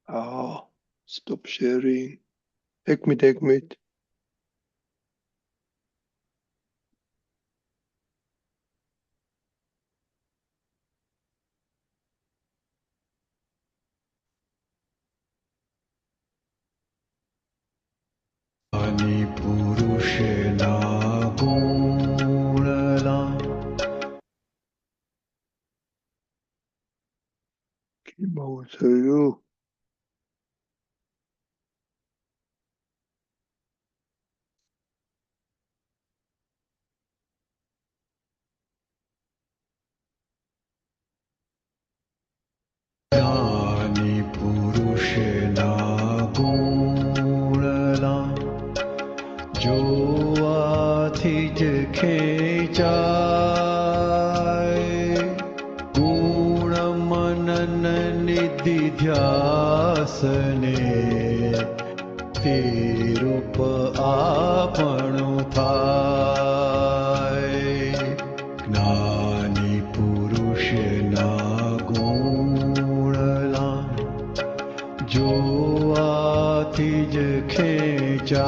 Stop sharing. Ek minute. જ્ઞાની પુરુષના ગુણલા 김호서유. જ્ઞાની પુરુષના ગુણલા જોવાથી જ ખેંચાય ગુણ મનન નિધિ ધ્યાસને તે રૂપ આપણું થાય જ્ઞાની પુરુષના ગુણલા જોવાથી જ ખેંચાય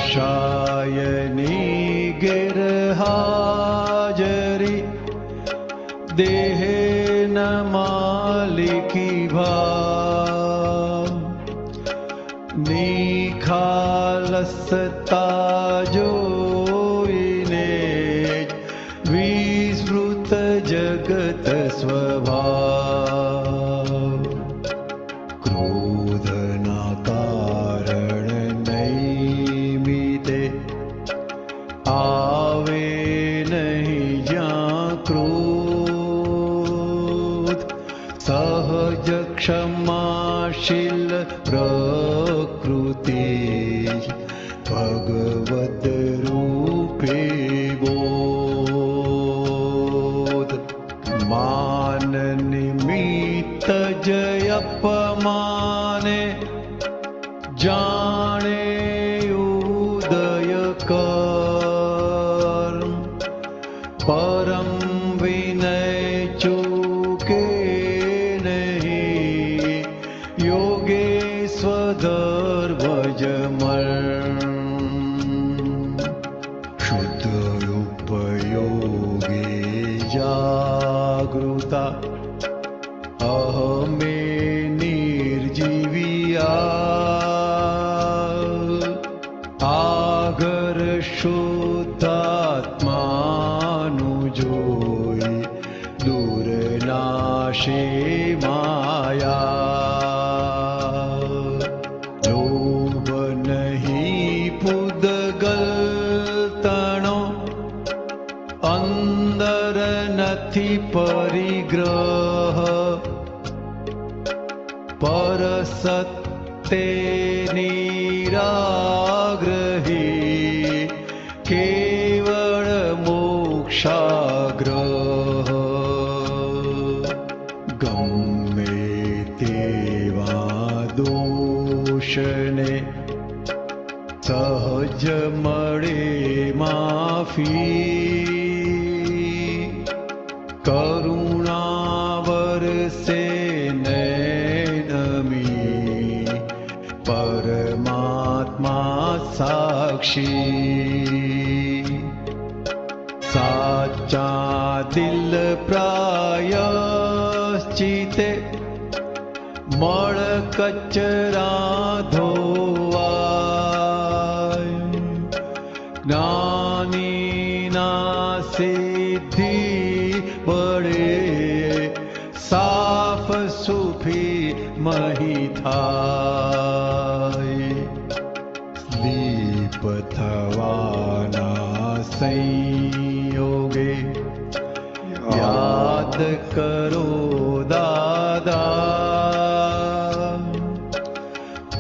શાયની ગેરહાજરી દેહ ન માલિકી ભાવ નિખાલસતા જોઈને વિસ્મૃત જગત સ્વભાવ ક્રોધના કારણ નૈમિતે આવે નહીં જ્યાં ક્રોધ સહજ ક્ષમાશીલ પ્રકૃતિ ભગવદ રૂપે બોધ માન નિમિત્ત જય અપમાને જાણે ઉદય કર્મ પરમ વિનય ચૂકે નહીં યોગેશ્વર મર્મ શુદ્ધ ઉપયોગે જાગૃતા અહમે નિર્જીવિયા આગર શુદ્ધાત્માનું જોઈ દૂર નાશે માયા લોભ નહીં પૂદગલ તણો અંદર નથી પરિગ્રહ પર સત્તે નિરાગ્રહી કેવળ મોક્ષાગ્રહ ગમે તેવા દોષને સહજ મળે માફી કરુણા વરસે નમી પરમાત્મા સાક્ષી સાચા દિલ પ્રાયશ્ચિતે મળ કચરા ધોવાય જ્ઞાનીના સિદ્ધિ બળે સાફ સુફી મહી થાય દીપ થવાના સંયોગે યાદ કરો દાદા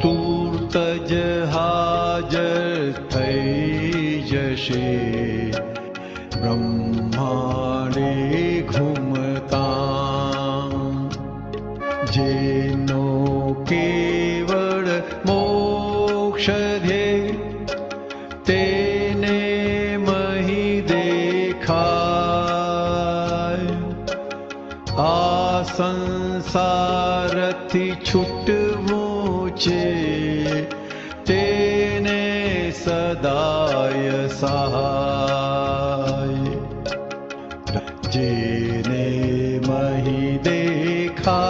તુર્ત જ હાજર થઈ જશે બ્રહ્માડે ઘૂમતા જેનો કેવળ મોક્ષ ધ્યેય તેને મહી દેખાય આ સંસારથી છૂટવું છે તેને સદાય સહાય જેને મહી દેખા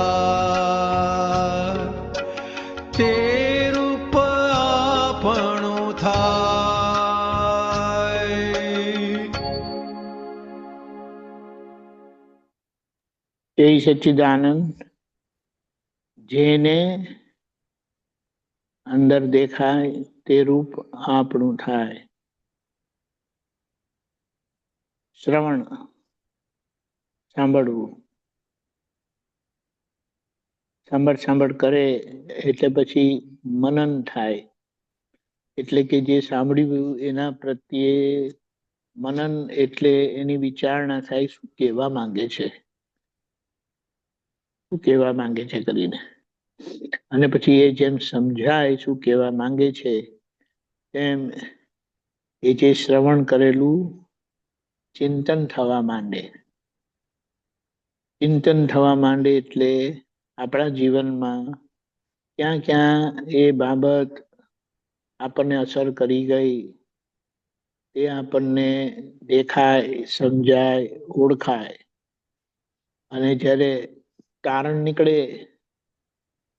તે રૂપ આપણું થાય. એ સચ્ચિદાનંદ જેને અંદર દેખાય તે રૂપ આપણું થાય. શ્રવણ સાંભળવું, સાંભળ કરે એટલે પછી મનન થાય, એટલે કે જે સાંભળ્યું એના પ્રત્યે મનન એટલે એની વિચારણા થાય, શું કહેવા માંગે છે, શું કહેવા માંગે છે કરીને. અને પછી એ જેમ સમજાય શું કહેવા માંગે છે તેમ એ જે શ્રવણ કરેલું ચિંતન થવા માંડે. ચિંતન થવા માંડે એટલે આપણા જીવનમાં ક્યાં ક્યાં એ બાબત આપણને અસર કરી ગઈ તે આપણને દેખાય, સમજાય, ઓળખાય. અને જ્યારે તારણ નીકળે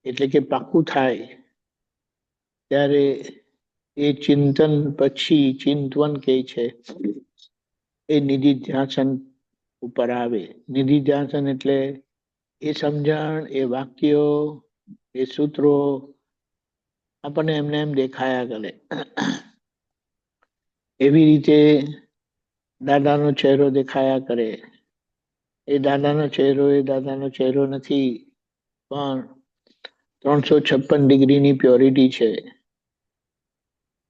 એટલે કે પાકું થાય ત્યારે એ ચિંતન પછી ચિંતવન કહે છે એ નિધિધ્યાસન ઉપર આવે. નિધિધ્યાસન એટલે એ સમજણ, એ વાક્યો, એ સૂત્રો આપણને એમને એમ દેખાયા કરે. એવી રીતે દાદાનો ચહેરો દેખાયા કરે. એ દાદાનો ચહેરો નથી, પણ 356 ડિગ્રીની પ્યોરિટી છે.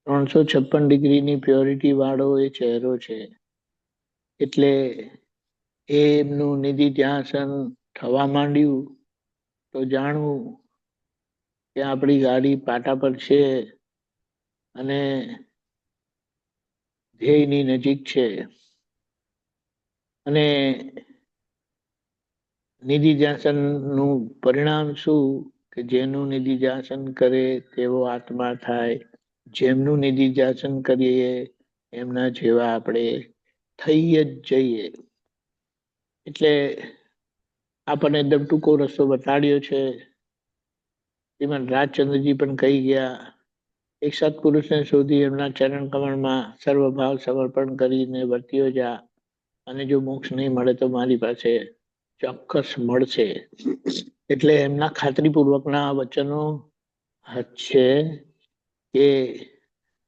356 ડિગ્રીની પ્યોરિટી વાળો એ ચહેરો છે. એટલે એમનું નિધિધ્યાસન થવા માંડ્યું તો જાણવું કે આપણી ગાડી પાટા પર છે અને ધ્યેયની નજીક છે. અને નિધિધ્યાસનનું પરિણામ શું કે જેનું નિધિધ્યાસન કરે તેવો આત્મા થાય. જેમનું નિધિધ્યાસન કરીએ એમના જેવા આપણે થઈ જ જઈએ. એટલે આપણને એકદમ ટૂંકો રસ્તો બતાડ્યો છે. શ્રીમાન રાજચંદ્રજી પણ કહી ગયા, એક સત્પુરુષને શોધી એમના ચરણ કમળમાં સર્વભાવ સમર્પણ કરીને વર્ત્યો જા, અને જો મોક્ષ નહીં મળે તો મારી પાસે ચોક્કસ મળશે. એટલે એમના ખાતરીપૂર્વકના વચનો છે કે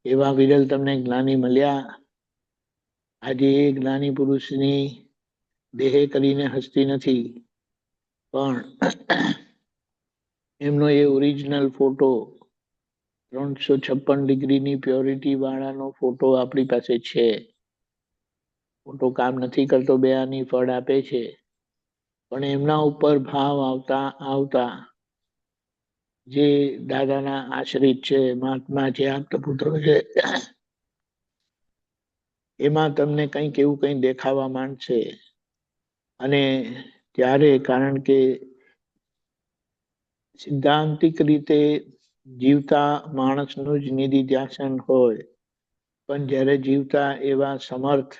એવા વિરલ તમને જ્ઞાની મળ્યા. આજે એ જ્ઞાની પુરુષની દેહ કરીને હસ્તી નથી, પણ એમનો એ ઓરિજિનલ ફોટો 356 ડિગ્રીની પ્યોરિટી વાળાનો ફોટો આપણી પાસે છે. ફોટો કામ નથી કરતો, બે આની ફળ આપે છે, પણ એમના ઉપર ભાવ આવતા આવતા જે દાદાના આશ્રિત છે, મહાત્મા છે, આપતપુત્રો છે, એમાં તમને કંઈક એવું કંઈ દેખાવા માંડશે. અને ત્યારે કારણ કે સિદ્ધાંતિક રીતે જીવતા માણસનું જ નિધિધ્યાસન હોય, પણ જ્યારે જીવતા એવા સમર્થ,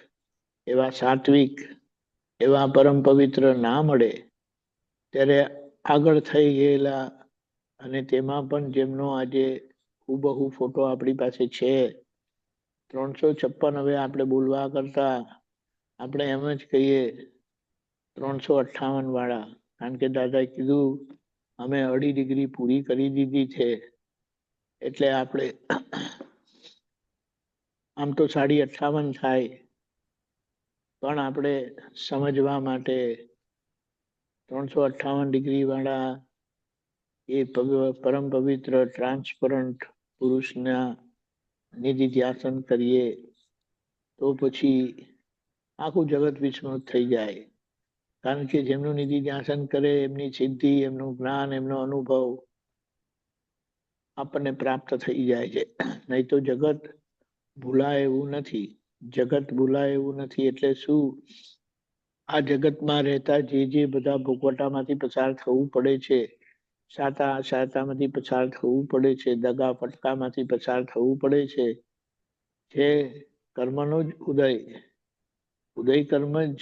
એવા સાત્વિક, એવા પરમ પવિત્ર ના મળે ત્યારે આગળ થઈ ગયેલા, અને તેમાં પણ જેમનો આજે હુબહુ ફોટો આપણી પાસે છે 356. હવે આપણે બોલવા કરતા આપણે એમ જ કહીએ 358 વાળા, કારણ કે દાદાએ કીધું અમે 2.5 ડિગ્રી પૂરી કરી દીધી છે. એટલે આપણે આમ તો 58.5 થાય, પણ આપણે સમજવા માટે 358 ડિગ્રી વાળા એ પરમ પવિત્ર ટ્રાન્સપરન્ટ પુરુષના નિધિધ્યાસન કરીએ તો પછી આખું જગત વિસ્મૃત થઈ જાય. કારણ કે જેમનું નિધિધ્યાસન કરે એમની સિદ્ધિ, એમનું જ્ઞાન, એમનો અનુભવ આપણને પ્રાપ્ત થઈ જાય છે. નહીં તો જગત ભૂલાય એવું નથી. જગત ભૂલાય એવું નથી એટલે શું? આ જગતમાં રહેતા જે બધા ભોગવટામાંથી પસાર થવું પડે છે, સાતામાંથી પસાર થવું પડે છે, દગા ફટકામાંથી પસાર થવું પડે છે, જે કર્મનો જ ઉદય કર્મ જ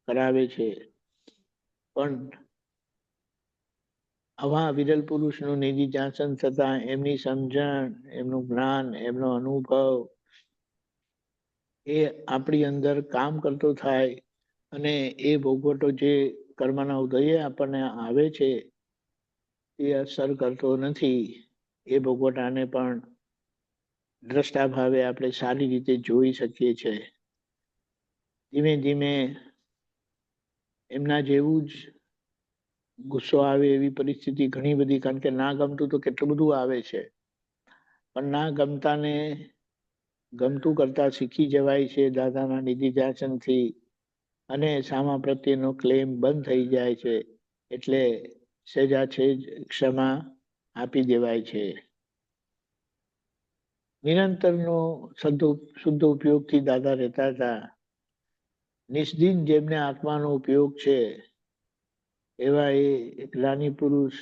કરાવે છે. પણ આવા વિરલ પુરુષનું નિધિધ્યાસન થતા એમની સમજણ, એમનું જ્ઞાન, એમનો અનુભવ એ આપણી અંદર કામ કરતો થાય અને એ ભોગવટો જે કર્મના ઉદયે આપણને આવે છે એ અસર કરતો નથી. એ ભોગવટાને પણ દ્રષ્ટા ભાવે આપણે સારી રીતે જોઈ શકીએ છીએ. ધીમે ધીમે એમના જેવું જ ગુસ્સો આવે એવી પરિસ્થિતિ ઘણી બધી, કારણ કે ના ગમતું તો કેટલું બધું આવે છે, પણ ના ગમતાને ગમતું કરતા શીખી જવાય છે દાદાના નિધિધ્યાસનથી, અને સામા પ્રત્યેનો ક્લેમ બંધ થઈ જાય છે. એટલે સહેજા સહેજ ક્ષમા આપી દેવાય છે. નિરંતરનો શુદ્ધ ઉપયોગથી દાદા રહેતા હતા. નિષ્દિન જેમને આત્માનો ઉપયોગ છે એવા એ જ્ઞાની પુરુષ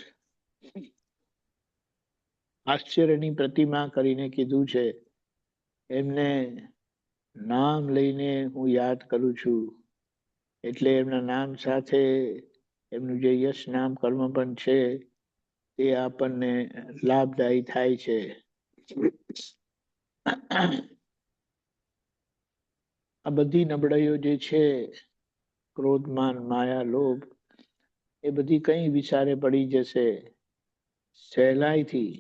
આશ્ચર્યની પ્રતિમા કરીને કીધું છે, એમને નામ લઈને હું યાદ કરું છું. એટલે એમના નામ સાથે એમનું જે યશ નામ કર્મ પણ છે તે આપણને લાભદાયી થાય છે. આ બધી નબળાઈઓ જે છે, ક્રોધ, માન, માયા, લોભ, એ બધી કઈ વિચારે પડી જશે સહેલાઈથી.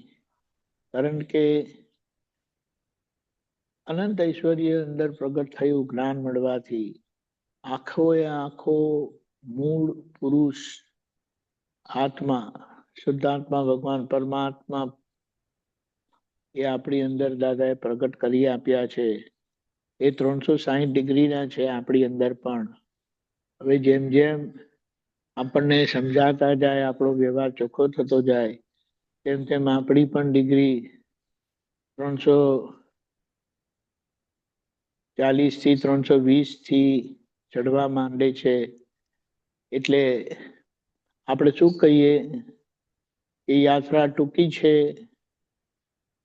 કારણ કે અનંત ઐશ્વર્ય અંદર પ્રગટ થયું જ્ઞાન મળવાથી. આખો એ આખો મૂળ પુરુષ આત્મા, શુદ્ધાત્મા ભગવાન પરમાત્મા એ આપણી અંદર દાદાએ પ્રગટ કરી આપ્યા છે. એ 360 ડિગ્રીના છે આપણી અંદર પણ. હવે જેમ જેમ આપણને સમજાતા જાય, આપણો વ્યવહાર ચોખ્ખો થતો જાય, તેમ તેમ આપણી પણ ડિગ્રી 340 થી 320 થી ચડવા માંડે છે. એટલે આપણે શું કહીએ, એ યાત્રા ટૂંકી છે,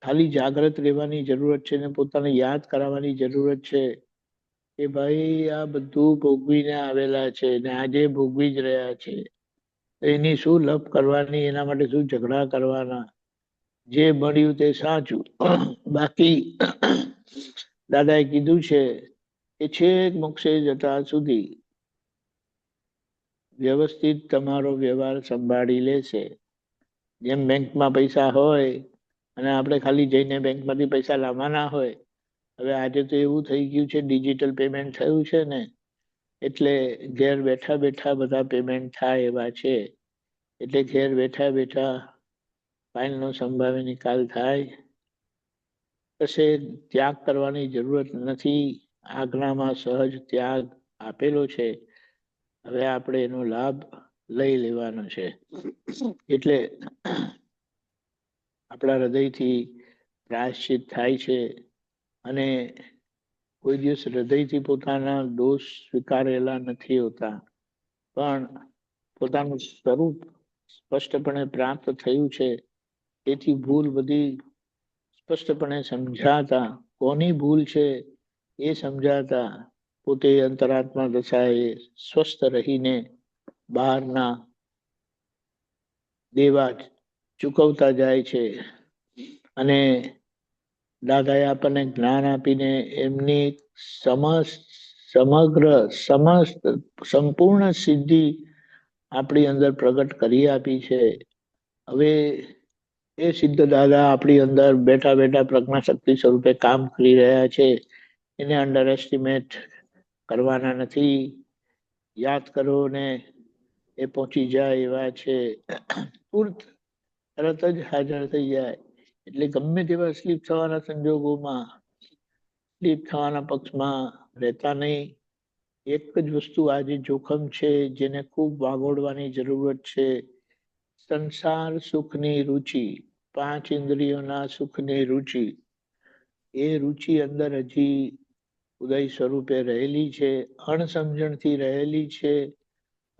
ખાલી જાગ્રત રહેવાની જરૂરત છે ને પોતાને યાદ કરાવવાની જરૂરત છે કે ભાઈ આ બધું ભોગવીને આવેલા છે ને આજે ભોગવી જ રહ્યા છે. એની શું લપ કરવાની, એના માટે શું ઝઘડા કરવાના. જે મળ્યું તે સાચું. બાકી દાદાએ કીધું છે કે છેક મોક્ષે જતા સુધી વ્યવસ્થિત તમારો વ્યવહાર સંભાળી લેશે. જેમ બેંકમાં પૈસા હોય અને આપણે ખાલી જઈને બેંકમાંથી પૈસા લાવવાના હોય. હવે આજે તો એવું થઈ ગયું છે, ડિજિટલ પેમેન્ટ થયું છે ને, એટલે ઘેર બેઠા બેઠા બધા પેમેન્ટ થાય એવા છે. એટલે ઘેર બેઠા બેઠા ફાઇલનો સંભાવે નિકાલ થાય. કશે ત્યાગ કરવાની જરૂરત નથી. આજ્ઞામાં સહજ ત્યાગ આપેલો છે. હવે આપણે એનો લાભ લઈ લેવાનો છે. એટલે આપણા હૃદયથી પ્રાયશ્ચિત થાય છે અને કોઈ દિવસ હૃદયથી પોતાના દોષ સ્વીકારેલા નથી હોતા, પણ પોતાનું સ્વરૂપ સ્પષ્ટપણે પ્રાપ્ત થયું છે. તેથી ભૂલ બધી સ્પષ્ટપણે સમજાતા, કોની ભૂલ છે એ સમજાતા પોતે અંતરાત્મા દશાએ સ્વસ્થ રહીને બહારના દેવા ચૂકવતા જાય છે. અને દાદાએ આપણને જ્ઞાન આપીને એમની સમગ્ર સમસ્ત સંપૂર્ણ સિદ્ધિ આપણી અંદર પ્રગટ કરી આપી છે. હવે એ સિદ્ધ દાદા આપણી અંદર બેઠા બેઠા પ્રજ્ઞા શક્તિ સ્વરૂપે કામ કરી રહ્યા છે. એને અંડર એસ્ટિમેટ કરવાના નથી. યાદ કરો ને એ પહોંચી જાય એવા છે. તરત જ હાજર થઈ જાય. એટલે ગમે તેવા સ્લીપ થવાના સંજોગોમાં સ્લીપ થવાના પક્ષમાં રહેતા નહીં. એક જ વસ્તુ આજે જોખમ છે, જેને ખૂબ વાગોડવાની જરૂરત છે. સંસાર સુખની રુચિ, 5 ઇન્દ્રિયોના સુખની રુચિ, એ રુચિ અંદર હજી ઉદય સ્વરૂપે રહેલી છે, અણસમજણથી રહેલી છે.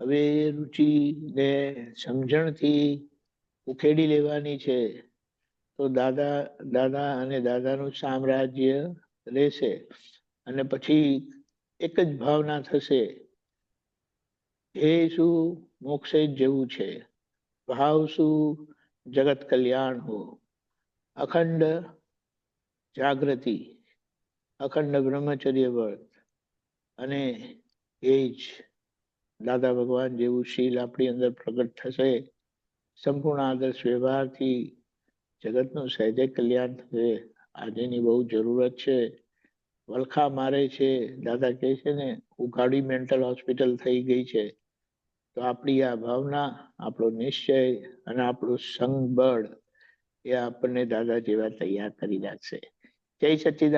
હવે એ રુચિને સમજણથી ઉખેડી લેવાની છે, તો દાદા અને દાદાનું સામ્રાજ્ય રહેશે. અને પછી એક જ ભાવના થશે, એ શું મોક્ષે જ જેવું છે, ભાવ શું જગત કલ્યાણ હો. અખંડ જાગૃતિ, અખંડ બ્રહ્મચર્ય વ્રત, અને એ જ દાદા ભગવાન જેવું શીલ આપણી અંદર પ્રગટ થશે. સંપૂર્ણ આદર્શ વ્યવહારથી જગતનું સહેજે કલ્યાણ થશે. આજેની બહુ જરૂરત છે. વલખા મારે છે, દાદા કહે છે ને, ઉઘાડી મેન્ટલ હોસ્પિટલ થઈ ગઈ છે. તો આપણી આ ભાવના, આપણો નિશ્ચય અને આપણું સંગબળ એ આપણને દાદા જેવા તૈયાર કરી નાખશે. જય સચ્ચિદાનંદ.